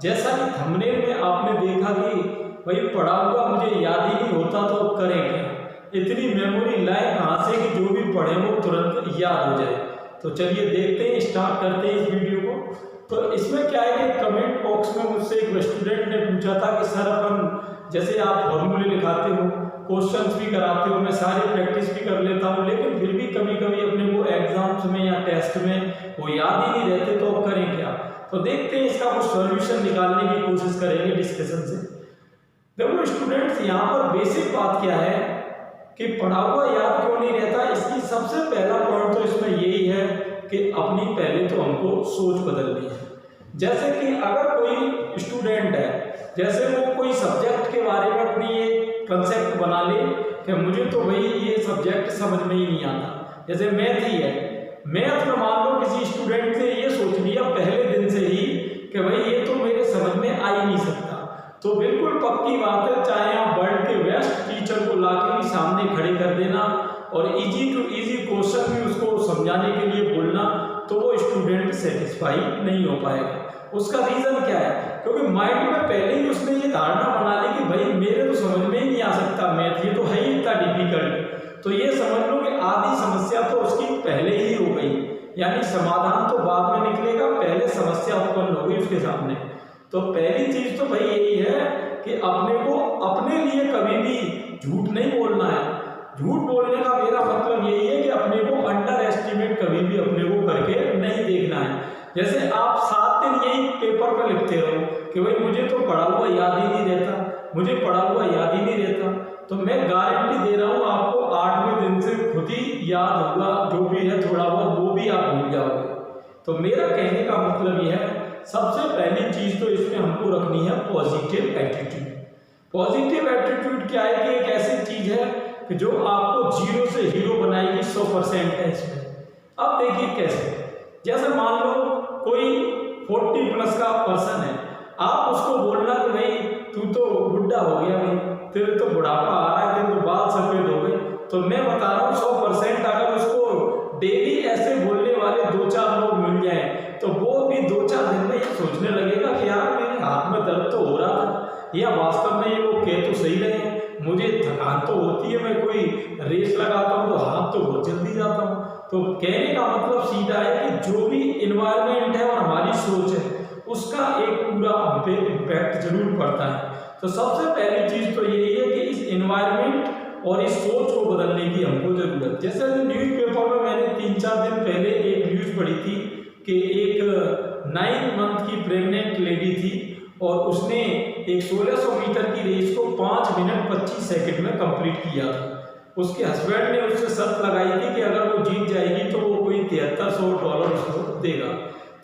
जैसा कि थंबनेल में आपने देखा कि भाई पढ़ा हुआ मुझे याद ही नहीं होता तो करें क्या, इतनी मेमोरी लाए कहाँ से कि जो भी पढ़े वो तुरंत याद हो जाए। तो चलिए देखते हैं, स्टार्ट करते हैं इस वीडियो को। तो इसमें क्या है कि कमेंट बॉक्स में मुझसे एक स्टूडेंट ने पूछा था कि सर अपन जैसे आप फॉर्मूले लिखाते हो, क्वेश्चंस भी कराते हो, मैं सारी प्रैक्टिस भी कर लेता हूँ, लेकिन फिर भी कभी कभी अपने को एग्जाम्स में या टेस्ट में वो याद ही नहीं रहते, तो करें क्या। तो देखते हैं इसका कुछ सॉल्यूशन निकालने की कोशिश करेंगे डिस्कशन से। देखो स्टूडेंट्स, यहाँ पर बेसिक बात क्या है कि पढ़ा हुआ याद क्यों नहीं रहता, इसकी सबसे पहला पॉइंट तो इसमें यही है कि अपनी पहले तो हमको सोच बदलनी है। जैसे कि अगर कोई स्टूडेंट है, जैसे वो कोई सब्जेक्ट के बारे में अपनी एक कंसेप्ट बना ले कि मुझे तो भाई ये सब्जेक्ट समझ में ही नहीं आता, जैसे मैथ ही है, मैथ में मान लो किसी स्टूडेंट ने ये सोच लिया पहले दिन से ही कि भाई ये तो मेरे समझ में आ ही नहीं सकता, तो बिल्कुल पक्की बात है, चाहे आप वर्ल्ड के बेस्ट टीचर को लाके भी सामने खड़े कर देना और इजी टू इजी क्वेश्चन भी उसको समझाने के लिए बोलना, तो वो स्टूडेंट सेटिस्फाई नहीं हो पाएगा। उसका रीजन क्या है, क्योंकि माइंड में पहले ही उसने ये धारणा बना ली कि भाई मेरे तो समझ में ही नहीं आ सकता मैथ, ये तो है ही इतना डिफिकल्ट। तो ये समझ लो कि आधी समस्या तो उसकी पहले ही हो गई, यानी समाधान तो बाद में निकलेगा, पहले समस्या उत्पन्न हो गई उसके सामने। तो पहली चीज तो भाई यही है कि अपने को अपने लिए कभी भी झूठ नहीं बोलना है। झूठ बोलने का मेरा मतलब यही है कि अपने को अंडर एस्टिमेट कभी भी अपने को करके नहीं देखना है। जैसे आप 7 दिन यही पेपर पर लिखते रहो कि भाई मुझे तो पढ़ा हुआ याद ही नहीं रहता, मुझे पढ़ा हुआ याद ही नहीं रहता, तो मैं गारंटी दे रहा हूँ आपको 8वें दिन से खुद ही याद होगा, जो भी है थोड़ा बहुत वो भी आप भूल जाओगे। तो मेरा कहने का मतलब यह है, सबसे पहली चीज तो इसमें हमको रखनी है पॉजिटिव एटीट्यूड। पॉजिटिव एटीट्यूड क्या है कि एक ऐसी चीज है कि जो आपको 0 से हीरो बनाएगी 100% है इसमें। अब देखिए कैसे, जैसे मान लो कोई 40+ का पर्सन है, आप उसको बोलना कि भाई तू तो बुढ़ा हो गया, भाई तेरे तो बुढ़ापा आ रहा है, तेरे तो बाल सफेद हो गए, तो मैं बता रहा हूँ 100% अगर उसको डेली ऐसे बोलने वाले 2-4 लोग मिल जाए तो वो भी 2-4 दिन में ये सोचने लगेगा कि यार मेरे हाथ में दर्द तो हो रहा था, या वास्तव में ये लोग कह तो सही रहे, मुझे थकान तो होती है, मैं कोई रेस लगाता हूँ तो हाथ तो बहुत जल्दी जाता हूँ। तो कहने का मतलब सीधा है कि जो भी इन्वायरमेंट है और हमारी सोच है उसका एक पूरा हम पे इम्पैक्ट जरूर पड़ता है। तो सबसे पहली चीज तो यही है कि इस इन्वायरमेंट और इस सोच को बदलने की हमको जरूरत। जैसे न्यूज़पेपर में मैंने 3-4 दिन पहले एक न्यूज पढ़ी थी कि एक 9 मंथ की प्रेग्नेंट लेडी थी और उसने एक 1600 मीटर की रेस को 5 मिनट 25 सेकंड में कंप्लीट किया था। उसके हस्बैंड ने उससे शर्त लगाई थी कि अगर वो जीत जाएगी तो वो कोई $7300 उसको देगा।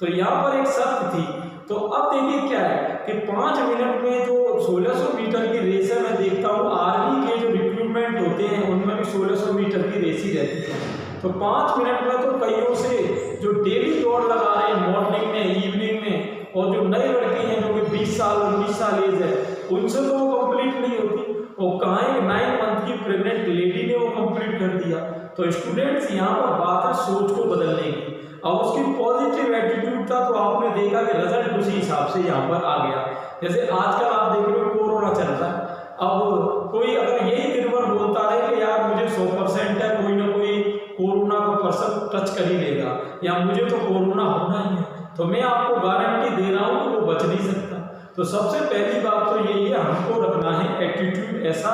तो यहाँ पर एक शर्त थी। तो अब देखिए क्या है कि 5 मिनट में जो 1600 मीटर की रेस है, मैं देखता हूँ आर्मी के जो रिक्रूटमेंट होते हैं उनमें भी 1600 मीटर की रेस ही रहती है। तो 5 मिनट में तो कईयों से जो डेली दौड़ लगा रहे हैं मॉर्निंग में, इवनिंग में, और जो नए लड़के हैं जो कि 20 साल 19 साल एज है, उनसे तो वो कंप्लीट नहीं होती। और कहाँ एक 9 मंथ की प्रेग्नेंट लेडी ने वो कंप्लीट कर दिया। तो स्टूडेंट्स, यहाँ पर बात है सोच को बदलने की। अब उसकी पॉजिटिव एटीट्यूड था तो आपने देखा कि रिजल्ट उसी हिसाब से यहाँ पर आ गया। जैसे आजकल आप देख रहे हो कोरोना चल रहा है, अब कोई अगर यही दिन भर बोलता रहे कि यार मुझे 100% है, कोई ना कोई कोरोना का पर्सन टच कर ही लेगा या मुझे तो कोरोना होना ही है, तो मैं आपको गारंटी दे रहा हूँ कि वो बच नहीं सकता। तो सबसे पहली बात तो यही है, हमको रखना है एटीट्यूड ऐसा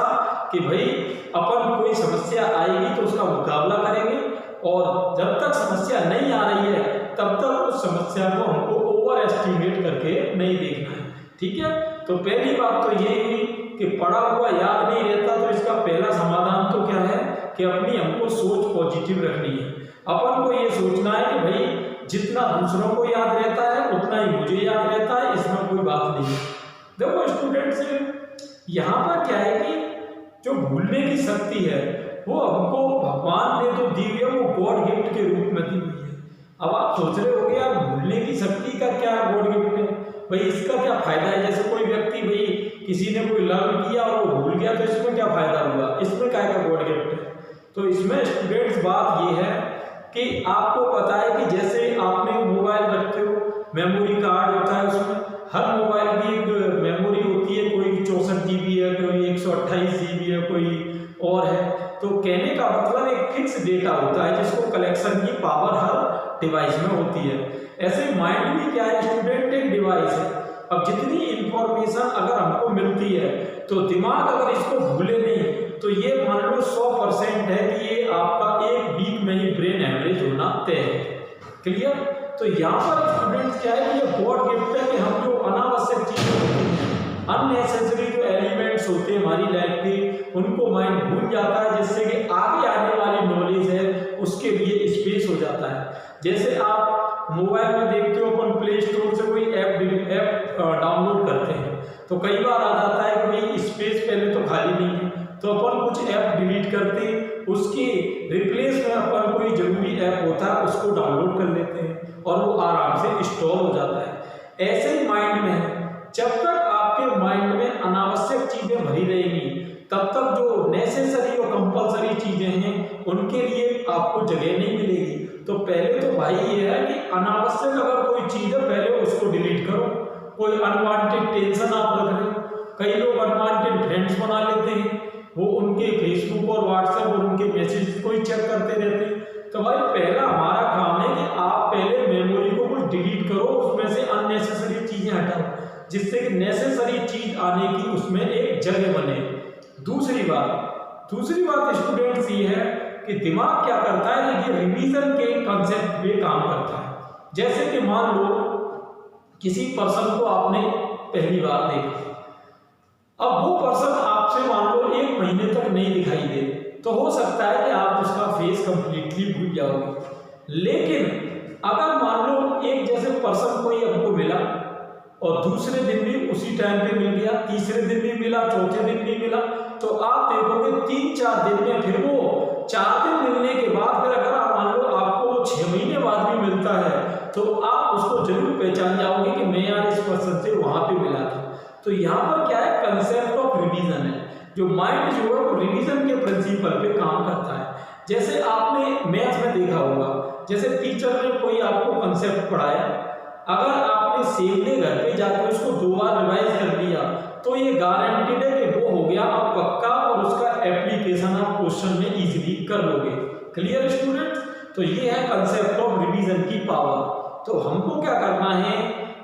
कि भाई अपन कोई समस्या आएगी तो उसका मुकाबला करेंगे, और जब तक समस्या नहीं आ रही है तब तक उस समस्या को हमको ओवर एस्टिमेट करके नहीं देखना है। ठीक है, तो पहली बात तो ये हुई कि पढ़ा हुआ याद नहीं रहता, तो इसका पहला समाधान तो क्या है कि अपनी हमको सोच पॉजिटिव रखनी है। अपन को ये सोचना है कि भाई जितना दूसरों को याद रहता है उतना ही मुझे याद रहता है, इसमें कोई बात नहीं। देखो स्टूडेंट्स, यहाँ पर क्या है कि जो भूलने की शक्ति है वो हमको भगवान ने जो दी हुई है, वो गॉड गिफ्ट के रूप में दी हुई है। अब आप सोच रहे होगे यार भूलने की शक्ति का क्या गॉड गिफ्ट है, भाई इसका क्या फायदा है। जैसे कोई व्यक्ति, भाई किसी ने कोई लर्न किया और वो भूल गया, तो इसमें क्या फायदा हुआ, इसमें क्या क्या गॉड गिफ्ट है। तो इसमें स्टूडेंट्स बात ये है कि आपको पता है कि जैसे आपने मोबाइल रखते हो, मेमोरी कार्ड होता है, उसमें हर मोबाइल की एक मेमोरी होती है, कोई 64 GB है, कोई 128 GB है, कोई और है। तो कहने का मतलब एक फिक्स डेटा होता है जिसको कलेक्शन की पावर हर डिवाइस में होती है। ऐसे माइंड भी क्या है स्टूडेंट, एक डिवाइस है। अब जितनी इंफॉर्मेशन अगर हमको मिलती है तो दिमाग अगर इसको भूले नहीं तो ये मान लो 100% है कि ये आपका एक वीक में ही ब्रेन एवरेज होना तय है। क्लियर? तो यहाँ पर स्टूडेंट्स क्या है कि ये गॉड गिफ्ट है कि हम जो अनावश्यक चीजें होती हैं, अननेसेसरी जो एलिमेंट्स होते हैं हमारी लाइफ के, उनको माइंड भूल जाता है, जिससे कि आगे आने वाली नॉलेज है उसके लिए स्पेस हो जाता है। जैसे आप मोबाइल में देखते हो, अपन प्ले स्टोर से कोई ऐप डाउनलोड करते हैं तो कई बार आ जाता है कि भाई स्पेस पहले तो खाली नहीं है, तो अपन कुछ ऐप डिलीट करते हैं, उसके रिप्लेस में अपन कोई जरूरी ऐप होता है उसको डाउनलोड कर लेते हैं और वो आराम से इंस्टॉल हो जाता है। ऐसे ही माइंड में है, जब तक आपके माइंड में अनावश्यक चीजें भरी रहेंगी तब तक जो नेसेसरी और कंपलसरी चीजें हैं उनके लिए आपको जगह नहीं मिलेगी। तो पहले तो भाई ये है कि अनावश्यक अगर कोई चीज है पहले उसको डिलीट करो। कोई अनवांटेड टेंशन आप रख रहे हो, कई लोग अनवांटेड फ्रेंड्स बना लेते हैं, वो उनके फेसबुक और व्हाट्सएप और उनके मैसेज को ही चेक करते रहते हैं। तो भाई पहला हमारा काम है कि आप पहले मेमोरी को कुछ डिलीट करो, उसमें से अननेसेसरी चीजें हटाओ, जिससे कि नेसेसरी चीज आने की उसमें एक जगह बने। दूसरी बात स्टूडेंट्स ये है कि दिमाग क्या करता है, देखिए रिवीजन के कंसेप्ट पे काम करता है। जैसे कि मान लो किसी पर्सन को आपने पहली बार देखा, अब वो पर्सन आपसे मान लो 1 महीने तक नहीं दिखाई दे, तो हो सकता है कि आप उसका फेस कंप्लीटली भूल जाओगे। लेकिन अगर मान लो एक जैसे पर्सन कोई आपको मिला और दूसरे दिन भी उसी टाइम पे मिल गया, तीसरे दिन भी मिला, चौथे दिन भी मिला, तो आप देखोगे 3-4 दिन में, फिर वो 4 दिन मिलने के बाद फिर अगर आप मान लो आपको 6 महीने बाद भी मिलता है तो आप उसको जरूर पहचान जाओगे कि मैं यार इस पर्सन से वहां पे मिला था। तो यहाँ पर क्या है, कंसेप्ट ऑफ रिवीजन है। जो माइंड जो है वो रिवीजन के प्रिंसिपल पे काम करता है। जैसे आपने मैथ में देखा होगा, जैसे टीचर ने कोई आपको कंसेप्ट पढ़ाया, अगर आपने सेम डे घर पे जाकर उसको 2 बार रिवाइज कर लिया तो ये गारंटीड है कि वो हो गया अब पक्का, और उसका एप्लीकेशन आप क्वेश्चन में इजीली कर लोगे। Clear students? तो ये है कंसेप्ट ऑफ रिवीजन की पावर। तो हमको क्या करना है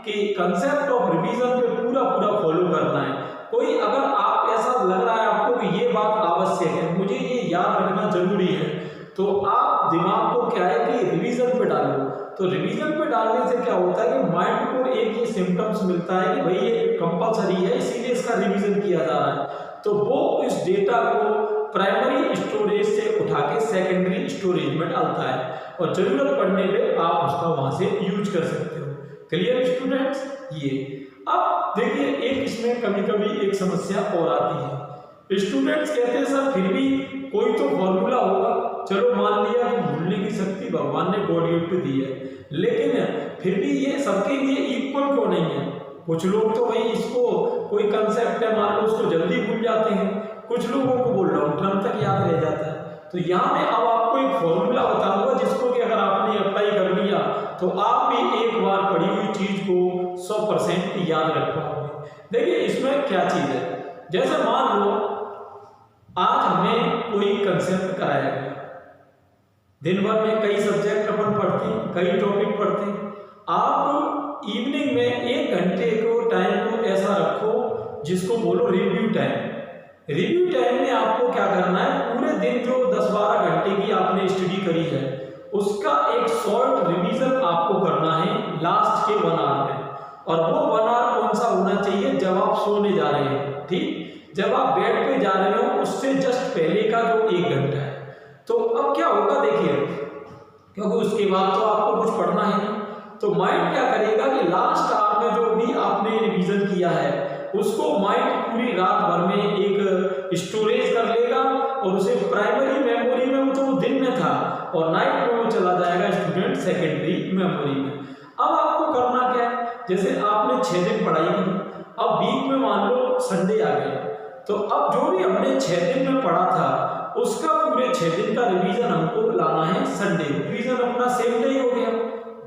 कि कंसेप्ट ऑफ रिवीजन पे पूरा फॉलो करना है। कोई अगर आप ऐसा लग रहा है आपको कि ये बात आवश्यक है, मुझे ये याद रखना जरूरी है, तो आप दिमाग को क्या है कि रिवीजन पे डालो। तो रिवीजन पे डालने से क्या होता है कि माइंड को एक ये सिम्टम्स मिलता है कि भाई ये कंपलसरी है, इसीलिए इसका रिवीजन किया जा रहा है। तो वो इस डेटा को प्राइमरी स्टोरेज से उठा के सेकेंडरी स्टोरेज में डालता है और जरूरत पड़ने पे आप उसका वहां से यूज कर सकते हो। Clear students? ये अब देखिए एक इसमें कभी कभी एक समस्या और आती है। स्टूडेंट्स कहते हैं सर फिर भी कोई तो फॉर्मूला होगा, चलो मान लिया कि भूलने की शक्ति भगवान ने गॉड गिफ्ट दी है, लेकिन फिर भी ये सबके लिए इक्वल क्यों नहीं है? कुछ लोग तो भाई इसको कोई कंसेप्ट है मान लो उसको जल्दी भूल जाते हैं, कुछ लोगों को वो लॉन्ग टर्म तक याद रह जाता है। तो यहाँ मैं अब आपको एक फॉर्मूला बताऊंगा जिसको कि अगर आपने अप्लाई कर लिया तो आप भी एक बार पढ़ी हुई चीज को 100% याद रख पाओगे। देखिए इसमें क्या चीज है, जैसे मान लो आज हमें कोई कंसेप्ट कराया गया, दिन भर में कई सब्जेक्ट अपन पढ़ते हैं, कई टॉपिक पढ़ते हैं। आप इवनिंग में 1 घंटे को टाइम को ऐसा रखो जिसको बोलो रिव्यू टाइम। रिव्यू टाइम में आपको क्या करना है, पूरे दिन जो 10-12 घंटे की आपने स्टडी करी है उसका एक शॉर्ट रिवीजन आपको करना है लास्ट के 1 आवर में। और वो 1 आवर कौन सा होना चाहिए, जब आप सोने जा रहे हैं, ठीक, जब आप बेड पे जा रहे हो उससे जस्ट पहले का जो 1 घंटा है। तो अब क्या होगा देखिए, क्योंकि उसके बाद तो आपको कुछ पढ़ना है नहीं, तो माइंड क्या करेगा कि लास्ट आवर में जो भी आपने रिवीजन किया है उसको माइंड पूरी रात भर में एक स्टोरेज कर लेगा और उसे प्राइमरी मेमोरी में, वो तो दिन में था, और नाइट में वो चला जाएगा स्टूडेंट सेकेंडरी मेमोरी में। अब आपको करना क्या है, जैसे आपने 6 दिन पढ़ाई की, अब वीक में मान लो संडे आ गया, तो अब जो भी हमने 6 दिन में पढ़ा था उसका पूरे 6 दिन का रिवीजन हमको लाना है संडे। रिवीजन अपना सेम डे ही हो गया,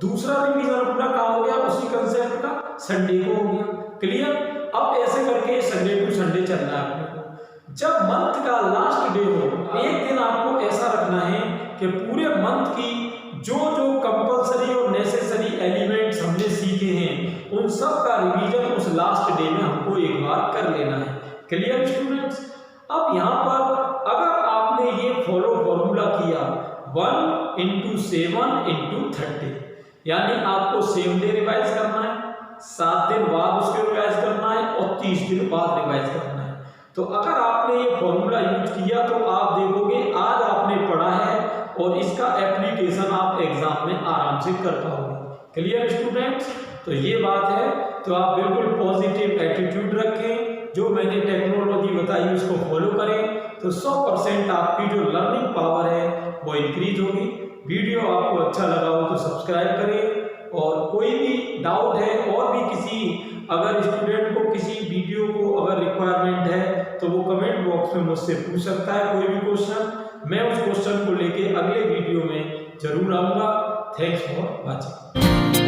दूसरा रिवीजन पूरा कहाँ हो गया, उसी कंसेप्ट का संडे को हो गया। क्लियर। अब ऐसे करके संडे टू संडे चलना है अपने को। जब मंथ का लास्ट डे हो, एक दिन आपको ऐसा रखना है कि पूरे मंथ की जो जो कंपलसरी और नेसेसरी एलिमेंट्स हमने सीखे हैं उन सब का रिवीजन उस लास्ट डे में हमको एक बार कर लेना है। Clear students. अब यहाँ पर अगर आपने ये फॉर्मूला किया 1 × 7 × 30, यानी आपको 7 डे रिवाइज करना है, 7 दिन बाद उसके रिवाइज करना है और 30 दिन बाद रिवाइज करना है। तो अगर आपने ये फॉर्मूला यूज किया तो आप देखोगे आज आपने पढ़ा है और इसका एप्लीकेशन आप एग्जाम में आराम से कर पाओगे। Clear students. तो ये बात है, तो आप बिल्कुल पॉजिटिव एटीट्यूड रखें, जो मैंने टेक्नोलॉजी बताई उसको फॉलो करें, तो 100% आपकी जो लर्निंग पावर है वो इंक्रीज होगी। वीडियो आपको अच्छा लगा हो तो सब्सक्राइब करें, और कोई भी डाउट है और भी किसी अगर स्टूडेंट को किसी वीडियो को अगर रिक्वायरमेंट है तो वो कमेंट बॉक्स में मुझसे पूछ सकता है कोई भी क्वेश्चन। मैं उस क्वेश्चन को लेके अगले वीडियो में जरूर आऊँगा। Thanks for watching.